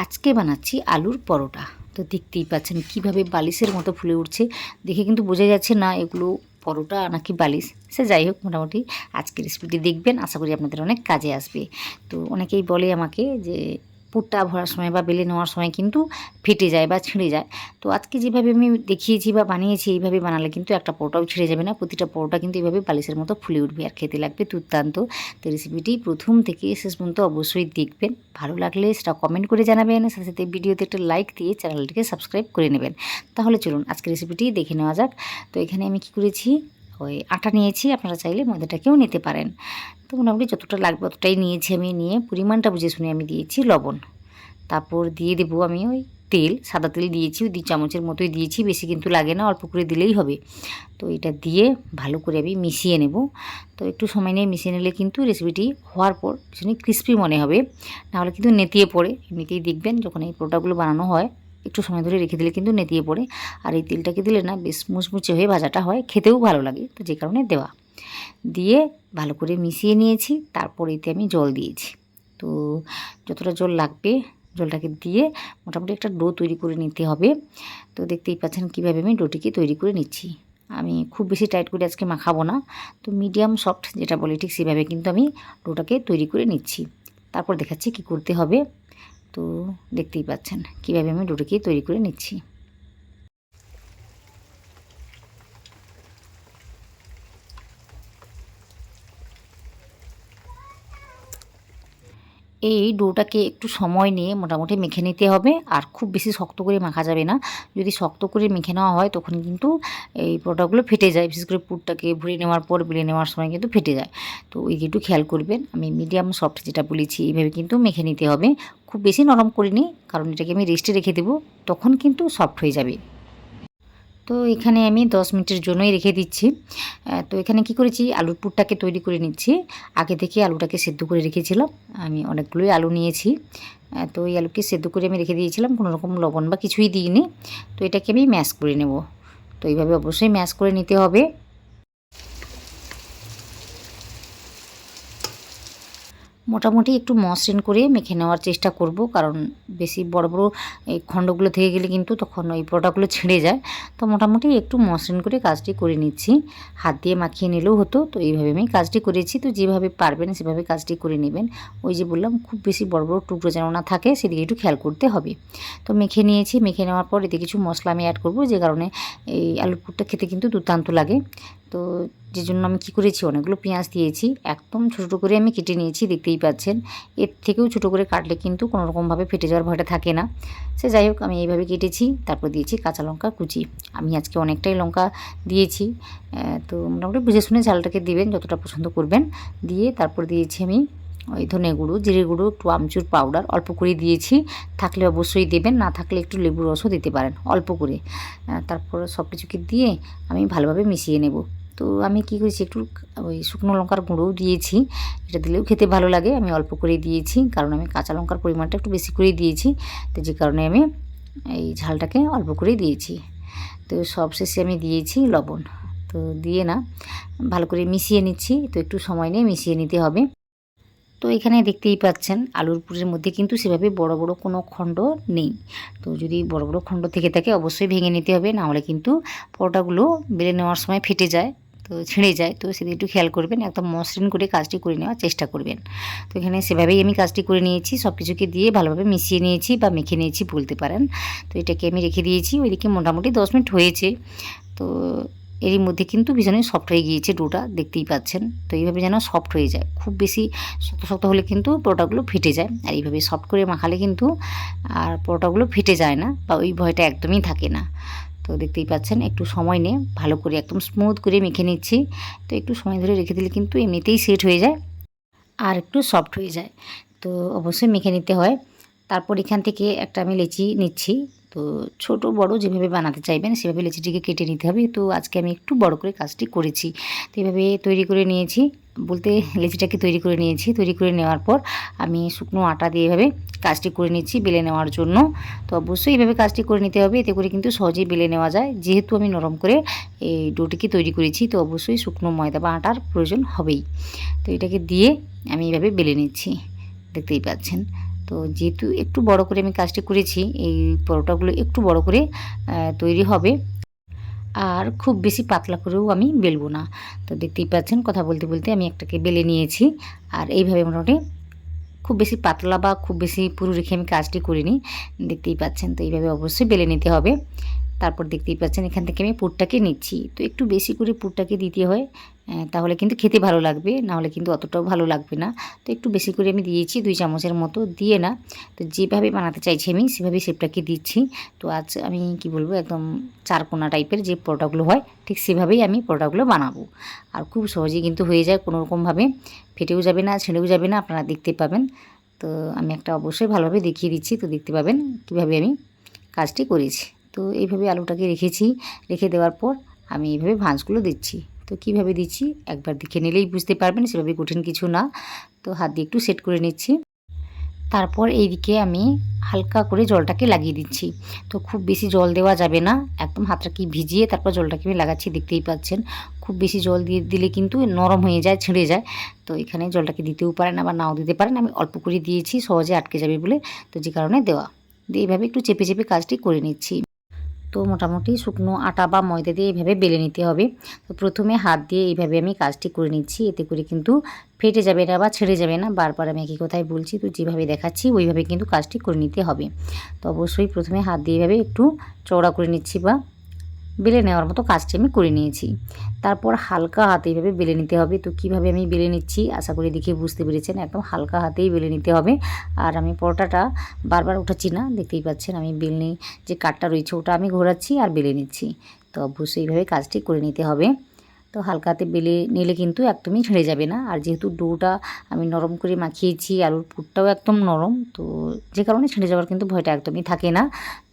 আজকে বানাচ্ছি আলুর পরোটা। তো দেখতেই পাচ্ছেন কীভাবে বালিশের মতো ফুলে উঠছে। দেখে কিন্তু বোঝা যাচ্ছে না এগুলো পরোটা নাকি বালিশ। সে যাই হোক, মোটামুটি আজকের রেসিপিটি দেখবেন, আশা করি আপনাদের অনেক কাজে আসবে। তো অনেকেই বলে আমাকে যে পুরটা ভরার সময় বা বেলে নেওয়ার সময় কিন্তু ফেটে যায় বা ছিঁড়ে যায়। তো আজকে যেভাবে আমি দেখিয়েছি বা বানিয়েছি, এইভাবে বানালে কিন্তু একটা পরোটাও ছিঁড়ে যাবে না। প্রতিটা পরোটা কিন্তু এইভাবে বালিশের মতো ফুলে উঠবে আর খেতে লাগবে দুর্দান্ত। তো রেসিপিটি প্রথম থেকে শেষ পর্যন্ত অবশ্যই দেখবেন। ভালো লাগলে সেটা কমেন্ট করে জানাবেন, সাথে সাথে ভিডিওতে একটা লাইক দিয়ে চ্যানেলটিকে সাবস্ক্রাইব করে নেবেন। তাহলে চলুন আজকের রেসিপিটি দেখে নেওয়া যাক। তো এখানে আমি কি করেছি, ওই আটা নিয়েছি, আপনারা চাইলে ময়দাটাকেও নিতে পারেন। তো মোটামুটি যতটা লাগবে ততটাই নিয়েছি আমি, নিয়ে পরিমাণটা বুঝে শুনে আমি দিয়েছি লবণ। তারপর দিয়ে দেবো আমি ওই তেল, সাদা তেল দিয়েছি, ওই 2 চামচের মতোই দিয়েছি, বেশি কিন্তু লাগে না, অল্প করে দিলেই হবে। তো এটা দিয়ে ভালো করে আমি মিশিয়ে নেব। তো একটু সময় নিয়ে মিশিয়ে নিলে কিন্তু রেসিপিটি হওয়ার পর ভীষণই ক্রিস্পি মনে হবে, নাহলে কিন্তু নেতিয়ে পড়ে। এমনিতেই দেখবেন যখন এই পরোটাগুলো বানানো হয় একটু সময় ধরে রেখে দিলে কিন্তু নেতিয়ে পড়ে। আর এই তেলটাকে দিলে না বেশ মুচমুচে হয়ে ভাজাটা হয়, খেতেও ভালো লাগে, তো যে কারণে দেওয়া। দিয়ে ভালো করে মিশিয়ে নিয়েছি, তারপর এতে আমি জল দিয়েছি। তো যতটা জল লাগবে জলটাকে দিয়ে মোটামুটি একটা ডো তৈরি করে নিতে হবে। তো দেখতেই পাচ্ছেন কীভাবে আমি ডোটিকে তৈরি করে নিচ্ছি। আমি খুব বেশি টাইট করে আজকে মাখাবো না, তো মিডিয়াম সফট যেটা বলি ঠিক সেভাবে কিন্তু আমি ডোটাকে তৈরি করে নিচ্ছি। তারপর দেখাচ্ছি কি করতে হবে। তো দেখতেই পাচ্ছেন কীভাবে আমি ডোটাকে তৈরি করে নিচ্ছি। এই ডোটাকে একটু সময় নিয়ে মোটামুটি মেখে নিতে হবে, আর খুব বেশি শক্ত করে মাখা যাবে না। যদি শক্ত করে মেখে নেওয়া হয় তখন কিন্তু এই পরোটাগুলো ফেটে যায়, বিশেষ করে পুরটাকে ভরে নেওয়ার পর বেলে নেওয়ার সময় কিন্তু ফেটে যায়। তো ওই একটু খেয়াল করবেন। আমি মিডিয়াম সফট যেটা বলেছি এইভাবে কিন্তু মেখে নিতে হবে, খুব বেশি নরম করিনি, কারণ এটাকে আমি রেস্টে রেখে দেবো, তখন কিন্তু সফট হয়ে যাবে। তো এখানে আমি 10 মিনিটের জন্যই রেখে দিচ্ছি। তো এখানে কি করেছি, আলুর পুরটাকে তৈরি করে নিচ্ছি। আগে থেকে আলুটাকে সেদ্ধ করে রেখেছিলাম, আমি অনেকগুলোই আলু নিয়েছি। তো এই আলুকে সেদ্ধ করে আমি রেখে দিয়েছিলাম, কোনো রকম লবণ বা কিছুই দিইনি। তো এটাকে আমি ম্যাশ করে নেব। তো এইভাবে অবশ্যই ম্যাশ করে নিতে হবে। মোটামুটি একটু মসৃণ করে মেখে নেওয়ার চেষ্টা করব, কারণ বেশি বড় বড় এই খণ্ডগুলো থেকে গেলে কিন্তু তখন ওই পরোটাগুলো ছিঁড়ে যায়। তো মোটামুটি একটু মসৃণ করে কাজটি করে নিচ্ছি। হাত দিয়ে মাখিয়ে নিলেও হতো, তো এইভাবে আমি কাজটি করেছি। তো যেভাবে পারবেন সেভাবে কাজটি করে নেবেন। ওই যে বললাম খুব বেশি বড় বড় টুকরো যেন না থাকে, সেদিকে একটু খেয়াল করতে হবে। তো মেখে নিয়েছি, মেখে নেওয়ার পর এতে কিছু মশলা আমি অ্যাড করব, যে কারণে এই আলুর পুরটা খেতে কিন্তু দুর্দান্ত লাগে। তো যে জন্য আমি কী করেছি, অনেকগুলো পেঁয়াজ দিয়েছি, একদম ছোটো করে আমি কেটে নিয়েছি, দেখতেই পাচ্ছেন। এর থেকেও ছোটো করে কাটলে কিন্তু কোনো রকমভাবে ফেটে যাওয়ার ভয়টা থাকে না। সে যাই হোক, আমি এইভাবে কেটেছি। তারপর দিয়েছি কাঁচা লঙ্কা কুচি। আমি আজকে অনেকটাই লঙ্কা দিয়েছি। তো মোটামুটি বুঝে শুনে ঝালটাকে দিবেন যতটা পছন্দ করবেন। দিয়ে তারপর দিয়েছি আমি ওই ধনে গুঁড়ো, জিরে গুঁড়ো, একটু আমচুর পাউডার অল্প করে দিয়েছি। থাকলে অবশ্যই দেবেন, না থাকলে একটু লেবুর রসও দিতে পারেন অল্প করে। তারপর সব কিছুকে দিয়ে আমি ভালোভাবে মিশিয়ে নেব। তো আমি কী করেছি, একটু ওই শুকনো লঙ্কার গুঁড়োও দিয়েছি, এটা দিলেও খেতে ভালো লাগে। আমি অল্প করে দিয়েছি, কারণ আমি কাঁচা লঙ্কার পরিমাণটা একটু বেশি করেই দিয়েছি। তো যে কারণে আমি এই ঝালটাকে অল্প করেই দিয়েছি। তো সব শেষে আমি দিয়েছি লবণ। তো দিয়ে না ভালো করে মিশিয়ে নিচ্ছি। তো একটু সময় নিয়ে মিশিয়ে নিতে হবে। তো এখানে দেখতেই পাচ্ছেন আলুর পুরের মধ্যে কিন্তু সেভাবে বড় বড় কোনো খণ্ড নেই। তো যদি বড় বড় খণ্ড থেকে থাকে অবশ্যই ভেঙে নিতে হবে, নাহলে কিন্তু পরোটাগুলো বেলে নেওয়ার সময় ফেটে যায়, তো ছিঁড়ে যায়। তো সেদিকে একটু খেয়াল করবেন, একদম মসৃণ করে কাজটি করে নেওয়ার চেষ্টা করবেন। তো এখানে সেভাবেই আমি কাজটি করে নিয়েছি, সব কিছুকে দিয়ে ভালোভাবে মিশিয়ে নিয়েছি বা মেখে নিয়েছি বলতে পারেন। তো এটাকে আমি রেখে দিয়েছি। ওইদিকে মোটামুটি 10 মিনিট হয়েছে। তো এরই মধ্যে কিন্তু ভীষণই সফট হয়ে গিয়েছে ডোটা, দেখতেই পাচ্ছেন। তো এইভাবে যেন সফট হয়ে যায়, খুব বেশি শক্ত শক্ত হলে কিন্তু পরোটাগুলো ফেটে যায়। আর এইভাবে সফট করে মাখালে কিন্তু আর পরোটাগুলো ফেটে যায় না, বা ওই ভয়টা একদমই থাকে না। তো দেখতেই পাচ্ছেন একটু সময় নিয়ে ভালো করে একদম স্মুথ করে মেখে নিচ্ছি। তো একটু সময় ধরে রেখে দিলে কিন্তু এমনিতেই সেট হয়ে যায় আর একটু সফট হয়ে যায়। তো অবশ্যই মেখে নিতে হয়। তারপর এখান থেকে একটা আমি লেচি নিচ্ছি। তো ছোট বড় যেভাবে বানাতে চাইবেন সেভাবে লেচিটিকে কেটে নিতে হবে। তো আজকে আমি একটু বড় করে কাজটি করেছি। তো এইভাবে তৈরি করে নিয়েছি, বলতে লেচিটাকে তৈরি করে নিয়েছি। তৈরি করে নেওয়ার পর আমি শুকনো আটা দিয়ে এভাবে কাজটি করে নিচ্ছি বেলে নেওয়ার জন্য। তো অবশ্যই এইভাবে কাজটি করে নিতে হবে, এতে করে কিন্তু সহজেই বেলে নেওয়া যায়। যেহেতু আমি নরম করে এই ডোটিকে তৈরি করেছি, তো অবশ্যই শুকনো ময়দা বা আটার প্রয়োজন হবেই। তো এটাকে দিয়ে আমি এইভাবে বেলে নিচ্ছি, দেখতেই পাচ্ছেন। তো তো যেহেতু একটু বড় করে আমি কাজটি করেছি, এই পরোটাগুলো একটু বড় করে তৈরি হবে, আর খুব বেশি পাতলা করেও আমি বেলবো না। তো দেখতেই পাচ্ছেন কথা বলতে বলতে আমি একটাকে বেলে নিয়েছি। আর এইভাবে মোটামুটি খুব বেশি পাতলা বা খুব বেশি পুরু রেখে আমি কাজটি করিনি, দেখতেই পাচ্ছেন। তো এইভাবে অবশ্যই বেলে নিতে হবে। তারপর দেখতেই পাচ্ছেন এখান থেকে আমি পুরটাকে নিচ্ছি। তো একটু বেশি করে পুরটাকে দিতে হয়, তাহলে কিন্তু খেতে ভালো লাগবে, নাহলে কিন্তু অতটাও ভালো লাগবে না। তো একটু বেশি করে আমি দিয়েছি, 2 চামচের মতো দিয়ে না। তো যেভাবে বানাতে চাইছি আমি সেভাবেই শেপটাকে দিচ্ছি। তো আজ আমি কি বলবো, একদম চারকোনা টাইপের যে পরোটাগুলো হয় ঠিক সেভাবেই আমি পরোটাগুলো বানাবো। আর খুব সহজেই কিন্তু হয়ে যায়, কোনো রকমভাবে ফেটেও যাবে না, ছেড়েও যাবে না, আপনারা দেখতে পাবেন। তো আমি একটা অবশ্যই ভালোভাবে দেখিয়ে দিচ্ছি, তো দেখতে পাবেন কীভাবে আমি কাজটি করেছি। তো এইভাবে আলুটাকে রেখেছি, রেখে দেওয়ার পর আমি এইভাবে ভাঁজগুলো দিচ্ছি। তো কিভাবে দিচ্ছি একবার দেখে নিলেই বুঝতে পারবেন, সেভাবে কঠিন কিছু না। তো হাত দিয়ে একটু সেট করে নিচ্ছি। তারপর এইদিকে আমি হালকা করে জলটাকে লাগিয়ে দিচ্ছি। তো খুব বেশি জল দেওয়া যাবে না, একদম হাতটাকে ভিজিয়ে তারপর জলটাকে আমি লাগাচ্ছি, দেখতেই পাচ্ছেন। খুব বেশি জল দিয়ে দিলে কিন্তু নরম হয়ে যায়, ছিঁড়ে যায়। তো এখানে জলটাকে দিতেও পারেন আবার নাও দিতে পারেন, আমি অল্প করে দিয়েছি সহজে আটকে যাবে বলে, তো যে কারণে দেওয়া। দিয়ে এইভাবে একটু চেপে চেপে কাজটি করে নিচ্ছি। তো মোটামুটি শুকনো আটা বা ময়দা দিয়ে এইভাবে বেলে নিতে হবে। তো প্রথমে হাত দিয়ে এইভাবে আমি কাজটি করে নিচ্ছি, এতে করে কিন্তু ফেটে যাবে না বা ছেড়ে যাবে না। বারবার আমি একই কথাই বলছি, তো যেভাবে দেখাচ্ছি ওইভাবে কিন্তু কাজটি করে নিতে হবে। তো অবশ্যই প্রথমে হাত দিয়ে এইভাবে একটু চওড়া করে নিচ্ছি বা বেলে নেওয়ার মতো কাজটি আমি করে নিয়েছি। তারপর হালকা হাতে এইভাবে বেলে নিতে হবে। তো কীভাবে আমি বেলে নিচ্ছি আশা করি দেখে বুঝতে পেরেছেন, একদম হালকা হাতেই বেলে নিতে হবে। আর আমি পরোটাটা বারবার উঠাচ্ছি না, দেখতেই পাচ্ছেন আমি বেলনি যে কাঠটা রয়েছে ওটা আমি ঘোরাচ্ছি আর বেলে নিচ্ছি। তো অবশ্যই এইভাবে কাজটি করে নিতে হবে। তো হালকা হাতে বেলে নিলে কিন্তু একদমই ছেড়ে যাবে না। আর যেহেতু ডোটা আমি নরম করে মাখিয়েছি, আলুর পুরটাও একদম নরম, তো যে কারণে ছেড়ে যাওয়ার কিন্তু ভয়টা একদমই থাকে না।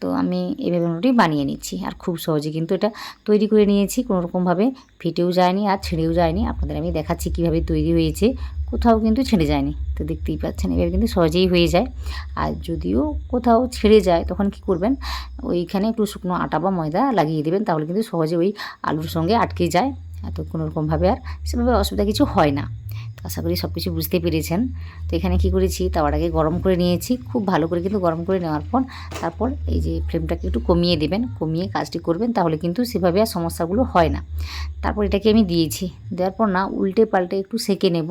তো আমি এইভাবে মোটামুটি বানিয়ে নিচ্ছি, আর খুব সহজে কিন্তু এটা তৈরি করে নিয়েছি, কোনো রকমভাবে ফেটেও যায়নি আর ছেড়েও যায়নি। আপনাদের আমি দেখাচ্ছি কীভাবে তৈরি হয়েছে, কোথাও কিন্তু ছেড়ে যায়নি। তো দেখতেই পাচ্ছেন এভাবে কিন্তু সহজেই হয়ে যায়। আর যদিও কোথাও ছেড়ে যায় তখন কি করবেন, ওইখানে একটু শুকনো আটা বা ময়দা লাগিয়ে দেবেন, তাহলে কিন্তু সহজে ওই আলুর সঙ্গে আটকে যায়। তো কোনো রকমভাবে আর সেভাবে অসুবিধা কিছু হয় না। তো আশা করি সব কিছু বুঝতে পেরেছেন। তো এখানে কি করেছি, তাওয়াটাকে গরম করে নিয়েছি, খুব ভালো করে কিন্তু গরম করে নেওয়ার পর তারপর এই যে ফ্লেমটাকে একটু কমিয়ে দেবেন, কমিয়ে কাজটি করবেন, তাহলে কিন্তু সেভাবে আর সমস্যাগুলো হয় না। তারপর এটাকে আমি দিয়েছি, দেওয়ার পর না উল্টে পাল্টে একটু সেঁকে নেব,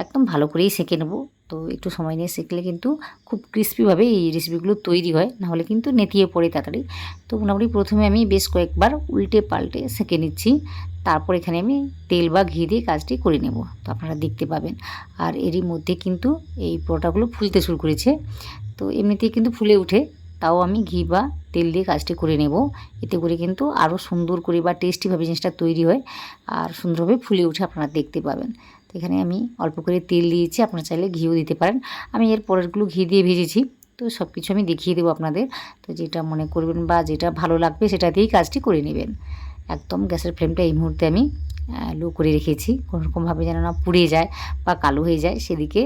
একদম ভালো করেই সেঁকে নেব। তো একটু সময় নিয়ে সেঁকলে কিন্তু খুব ক্রিস্পিভাবে এই রেসিপিগুলো তৈরি হয়, নাহলে কিন্তু নেতিয়ে পড়ে তাড়াতাড়ি। তো মোটামুটি প্রথমে আমি বেশ কয়েকবার উল্টে পাল্টে সেঁকে নিচ্ছি। তারপর এখানে আমি তেল বা ঘি দিয়ে কাজটি করে নেব, তো আপনারা দেখতে পাবেন। আর এরই মধ্যে কিন্তু এই পরোটাগুলো ফুলতে শুরু করেছে। তো এমনিতেই কিন্তু ফুলে ওঠে, তাও আমি ঘি বা তেল দিয়ে কাজটি করে নেব, এতে করে কিন্তু আরও সুন্দর করে বা টেস্টিভাবে জিনিসটা তৈরি হয় আর সুন্দরভাবে ফুলে উঠে, আপনারা দেখতে পাবেন। তো এখানে আমি অল্প করে তেল দিয়েছি, আপনারা চাইলে ঘিও দিতে পারেন। আমি এর পরেরগুলো ঘি দিয়ে ভেজেছি। তো সব কিছু আমি দেখিয়ে দেবো আপনাদের। তো যেটা মনে করবেন বা যেটা ভালো লাগবে সেটা দিয়েই কাজটি করে নেবেন। একদম গ্যাসের ফ্লেমটা এই মুহূর্তে আমি লো করে রেখেছি, কোনো রকমভাবে যেন না পুড়ে যায় বা কালো হয়ে যায়, সেদিকে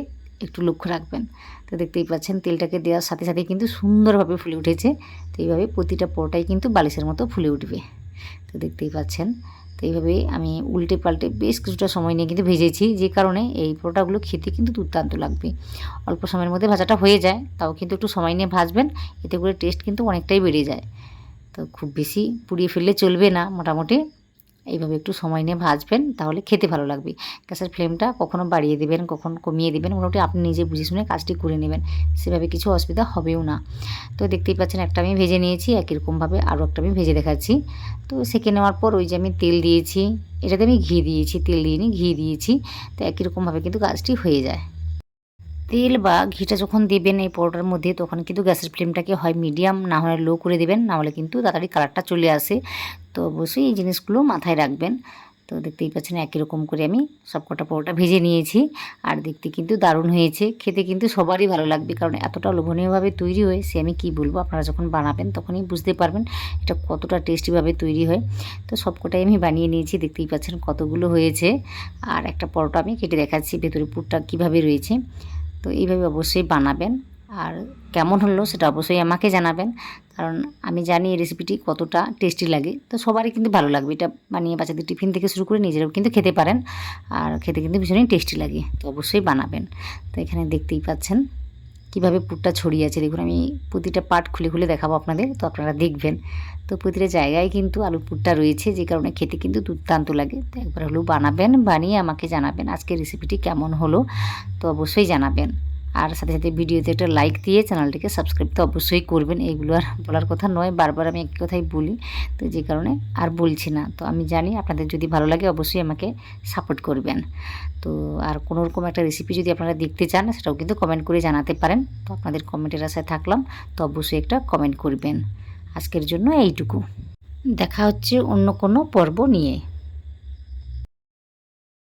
একটু লক্ষ্য রাখবেন। তো দেখতেই পাচ্ছেন তেলটাকে দেওয়ার সাথে সাথে কিন্তু সুন্দরভাবে ফুলে উঠেছে। তো এইভাবে প্রতিটা পরোটাই কিন্তু বালিশের মতো ফুলে উঠবে। তো দেখতেই পাচ্ছেন। তো এইভাবে আমি উল্টে পাল্টে বেশ কিছুটা সময় নিয়ে কিন্তু ভেজেছি, যে কারণে এই পরোটাগুলো খেতে কিন্তু দুর্দান্ত লাগবে। অল্প সময়ের মধ্যে ভাজাটা হয়ে যায়, তাও কিন্তু একটু সময় নিয়ে ভাজবেন, এতে করে টেস্ট কিন্তু অনেকটাই বেড়ে যায়। তো খুব বেশি পুড়িয়ে ফেললে চলবে না, মোটামুটি এইভাবে একটু সময় নিয়ে ভাজবেন, তাহলে খেতে ভালো লাগবে। গ্যাসের ফ্লেমটা কখনো বাড়িয়ে দেবেন, কখন কমিয়ে দেবেন, মোটামুটি আপনি নিজে বুঝে শুনে কাজটি করে নেবেন, সেভাবে কিছু অসুবিধা হবেও না। তো দেখতেই পাচ্ছেন একটা আমি ভেজে নিয়েছি, একই রকমভাবে আরও একটা আমি ভেজে দেখাচ্ছি। তো সেঁকে নেওয়ার পর ওই যে আমি তেল দিয়েছি, এটাতে আমি ঘি দিয়েছি, তেল দিইনি ঘি দিয়েছি। তো একই রকমভাবে কিন্তু কাজটি হয়ে যায়। তেল বা ঘিটা যখন দেবেন এই পরোটার মধ্যে, তখন কিন্তু গ্যাসের ফ্লেমটাকে হয় মিডিয়াম না হলে লো করে দেবেন, নাহলে কিন্তু তাড়াতাড়ি কালারটা চলে আসে। তো অবশ্যই এই জিনিসগুলো মাথায় রাখবেন। তো দেখতেই পাচ্ছেন একই রকম করে আমি সবকটা পরোটা ভেজে নিয়েছি, আর দেখতে কিন্তু দারুণ হয়েছে, খেতে কিন্তু সবারই ভালো লাগবে, কারণ এতটা লোভনীয়ভাবে তৈরি হয় সে আমি কি বলবো, আপনারা যখন বানাবেন তখনই বুঝতে পারবেন এটা কতটা টেস্টিভাবে তৈরি হয়। তো সবকটাই আমি বানিয়ে নিয়েছি, দেখতেই পাচ্ছেন কতগুলো হয়েছে। আর একটা পরোটা আমি কেটে দেখাচ্ছি ভেতরে পুরটা কীভাবে রয়েছে। তো এইভাবে অবশ্যই বানাবেন, আর কেমন হলো সেটা অবশ্যই আমাকে জানাবেন, কারণ আমি জানি এই রেসিপিটি কতটা টেস্টি লাগে। তো সবারই কিন্তু ভালো লাগবে, এটা বানিয়ে বাচ্চাদের টিফিন থেকে শুরু করে নিজেরাও কিন্তু খেতে পারেন, আর খেতে কিন্তু ভীষণই টেস্টি লাগে। তো অবশ্যই বানাবেন। তো এখানে দেখতেই পাচ্ছেন কীভাবে পুরটা ছড়িয়ে আছে। দেখুন আমি প্রতিটা পার্ট খুলে খুলে দেখাবো আপনাদের, তো আপনারা দেখবেন। তো প্রতিটা জায়গায় কিন্তু আলুর পুরটা রয়েছে, যে কারণে খেতে কিন্তু দুর্দান্ত লাগে। তো একবার হলেও বানাবেন, বানিয়ে আমাকে জানাবেন আজকের রেসিপিটি কেমন হলো, তো অবশ্যই জানাবেন। আর সাথে সাথে ভিডিওতে একটা লাইক দিয়ে চ্যানেলটিকে সাবস্ক্রাইব তো অবশ্যই করবেন। এইগুলো আর বলার কথা নয়, বারবার আমি একই কথাই বলি, তো যে কারণে আর বলছি না। তো আমি জানি আপনাদের যদি ভালো লাগে অবশ্যই আমাকে সাপোর্ট করবেন। তো আর কোনো রকম একটা রেসিপি যদি আপনারা দেখতে চান সেটাও কিন্তু কমেন্ট করে জানাতে পারেন। তো আপনাদের কমেন্টের আশায় থাকলাম, তো অবশ্যই একটা কমেন্ট করবেন। আজকের জন্য এইটুকু, দেখা হচ্ছে অন্য কোনো পর্ব নিয়ে।